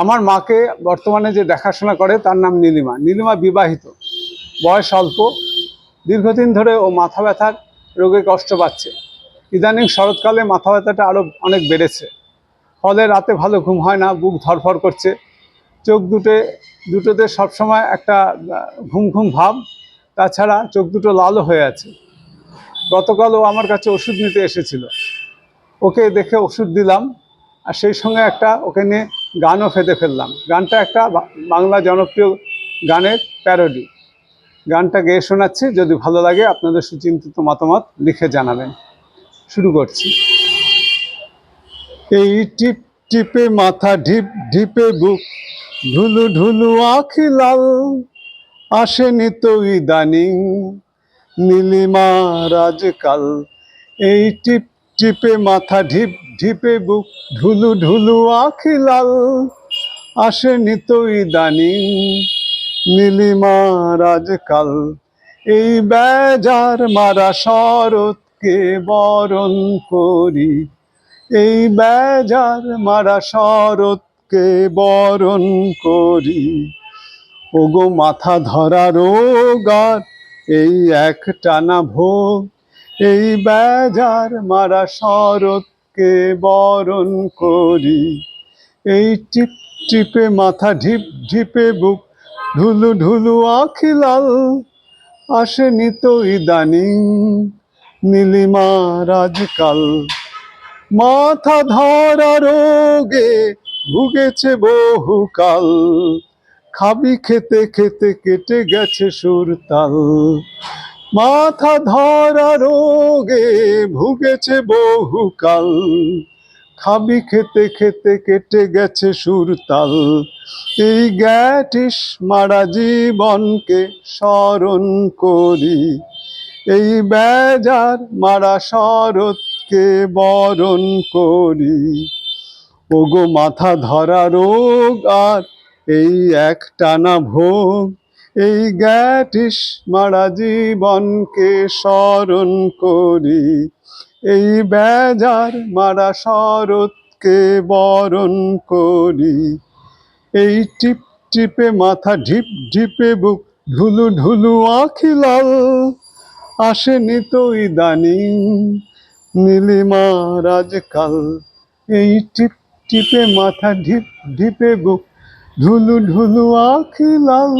আমার মাকে বর্তমানে যে দেখাশোনা করে তার নাম নীলিমা। নীলিমা বিবাহিত, বয়স অল্প, দীর্ঘদিন ধরে ও মাথা ব্যথার রোগে কষ্ট পাচ্ছে। ইদানিং শরৎকালে মাথা ব্যথাটা আরও অনেক বেড়েছে, ফলে রাতে ভালো ঘুম হয় না, বুক ধরফর করছে, চোখ দুটোতে সবসময় একটা ঘুম ঘুম ভাব, তাছাড়া চোখ দুটো লালও হয়ে আছে। গতকাল ও আমার কাছে ওষুধ নিতে এসেছিল, ওকে দেখে ওষুধ দিলাম, আর সেই সঙ্গে একটা ওকে নিয়ে গানও ফেললাম। গানটা একটা বাংলা জনপ্রিয় গানের প্যারোডি। গানটা গেয়ে শোনাচ্ছি, যদি ভালো লাগে আপনাদের সুচিন্তিত মতামত লিখে জানাবেন। শুরু করছি। এই টিপ টিপে মাথা, ঢিপ ঢিপে বুক, ঢুলু ঢুলু আখি লাল, আসেনি তো ইদানিং নীলিমার আজকাল। এই টিপ টিপে মাথা, ঢিপ ঢিপে বুক, ঢুলু ঢুলু আখি লাল, আসেনি তো ইদানিং নীলিমার আজকাল। এই বেজার মারা শরৎকে বরণ করি, এই বেজার মারা শরৎকে বরণ করি। ওগো মাথা ধরা রোগ আর এই এক টানা ভোগ, এই বেজার মারা শরৎকে বরণ করি। এই টিপ টিপে মাথা, ঢিপ ঢিপে বুক, ঢুলু ঢুলু আখি লাল, আসেনি তো ইদানিং নীলিমার আজকাল। মাথা ধরা রোগে ভুগেছে বহুকাল, খাবি খেতে খেতে কেটে গেছে সুরতাল। মাথা ধরা রোগে ভুগেছে বহুকাল, খাবি খেতে খেতে কেটে গেছে সুরতাল। এই গ্যাটিস মারা জীবনকে স্মরণ করি, এই বেজার মারা শরৎকে বরণ করি। ওগো মাথা ধরা রোগ আর এই এক টানা ভোগ, এই গ্যাটিস মারা জীবনকে স্মরণ করি, এই বেজার মারা শরৎকে বরণ করি। এই টিপ টিপে মাথা, ঢিপ ঢিপে বুক, ঢুলু ঢুলু আখি লাল, আসেনি তো ইদানিং নীলিমার আজকাল। এই টিপ টিপে মাথা, ঢিপ ঢিপে বুক, ঢুলু ঢুলু আখি লাল।